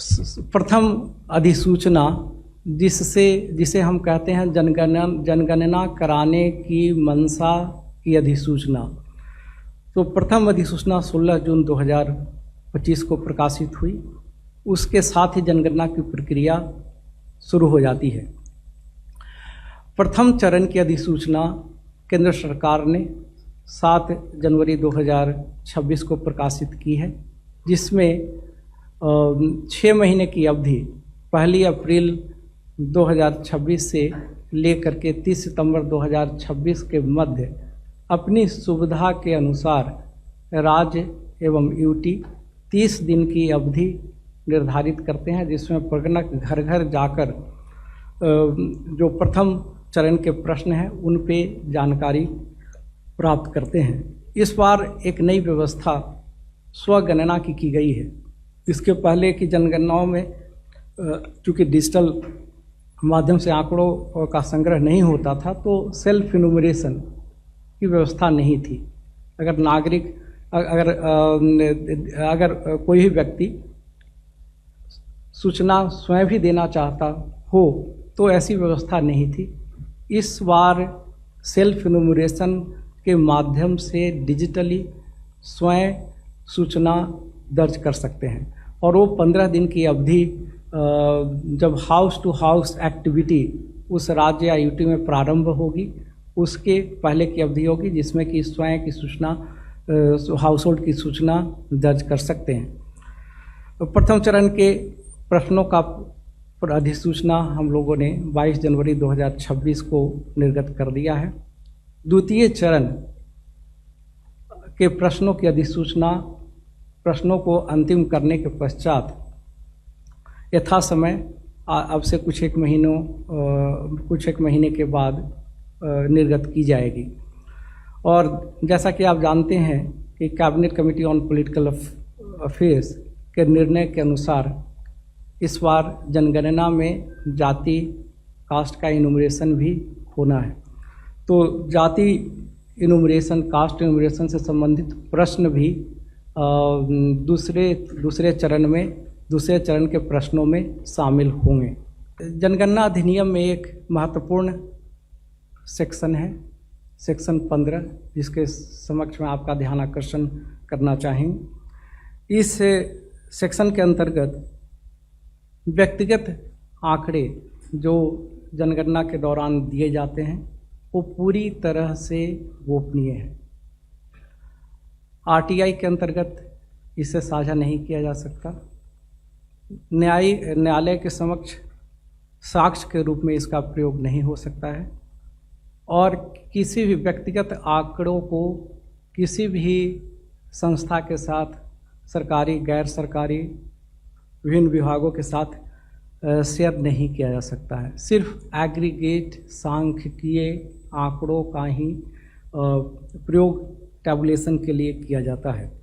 प्रथम अधिसूचना जिसे हम कहते हैं जनगणना कराने की मंशा की अधिसूचना। तो प्रथम अधिसूचना 16 जून 2025 को प्रकाशित हुई। उसके साथ ही जनगणना की प्रक्रिया शुरू हो जाती है। प्रथम चरण की अधिसूचना केंद्र सरकार ने 7 जनवरी 2026 को प्रकाशित की है, जिसमें 6 महीने की अवधि 1 अप्रैल 2026 से लेकर के 30 सितंबर 2026 के मध्य अपनी सुविधा के अनुसार राज्य एवं यूटी 30 दिन की अवधि निर्धारित करते हैं, जिसमें प्रगणक घर घर जाकर जो प्रथम चरण के प्रश्न हैं उन पे जानकारी प्राप्त करते हैं। इस बार एक नई व्यवस्था स्वगणना की गई है। इसके पहले की जनगणनाओं में चूँकि डिजिटल माध्यम से आंकड़ों का संग्रह नहीं होता था, तो सेल्फ इन्यूमरेशन की व्यवस्था नहीं थी। अगर नागरिक अगर कोई भी व्यक्ति सूचना स्वयं भी देना चाहता हो तो ऐसी व्यवस्था नहीं थी। इस बार सेल्फ इन्यूमरेशन के माध्यम से डिजिटली स्वयं सूचना दर्ज कर सकते हैं, और वो 15 दिन की अवधि जब हाउस टू हाउस एक्टिविटी उस राज्य या यूटी में प्रारंभ होगी, उसके पहले की अवधि होगी, जिसमें कि स्वयं की सूचना हाउस होल्ड की सूचना दर्ज कर सकते हैं। प्रथम चरण के प्रश्नों का अधिसूचना हम लोगों ने 22 जनवरी 2026 को निर्गत कर दिया है। द्वितीय चरण के प्रश्नों की अधिसूचना प्रश्नों को अंतिम करने के पश्चात यथा समय अब से कुछ एक महीने के बाद निर्गत की जाएगी। और जैसा कि आप जानते हैं कि cabinet committee on political affairs के निर्णय के अनुसार इस बार जनगणना में जाति कास्ट का इन्यूमरेशन भी होना है। तो जाति इन्यूमरेशन, कास्ट इन्यूमरेशन से संबंधित प्रश्न भी दूसरे चरण के प्रश्नों में शामिल होंगे। जनगणना अधिनियम में एक महत्वपूर्ण सेक्शन है, सेक्शन 15, जिसके समक्ष में आपका ध्यान आकर्षण करना चाहेंगे। इस सेक्शन के अंतर्गत व्यक्तिगत आंकड़े जो जनगणना के दौरान दिए जाते हैं वो पूरी तरह से गोपनीय है। आरटीआई के अंतर्गत इसे साझा नहीं किया जा सकता। न्यायालय के समक्ष साक्ष्य के रूप में इसका प्रयोग नहीं हो सकता है, और किसी भी व्यक्तिगत आंकड़ों को किसी भी संस्था के साथ, सरकारी, गैर सरकारी, विभिन्न विभागों के साथ शेयर नहीं किया जा सकता है। सिर्फ एग्रीगेट सांख्यिकीय आंकड़ों का ही प्रयोग टैबुलेशन के लिए किया जाता है।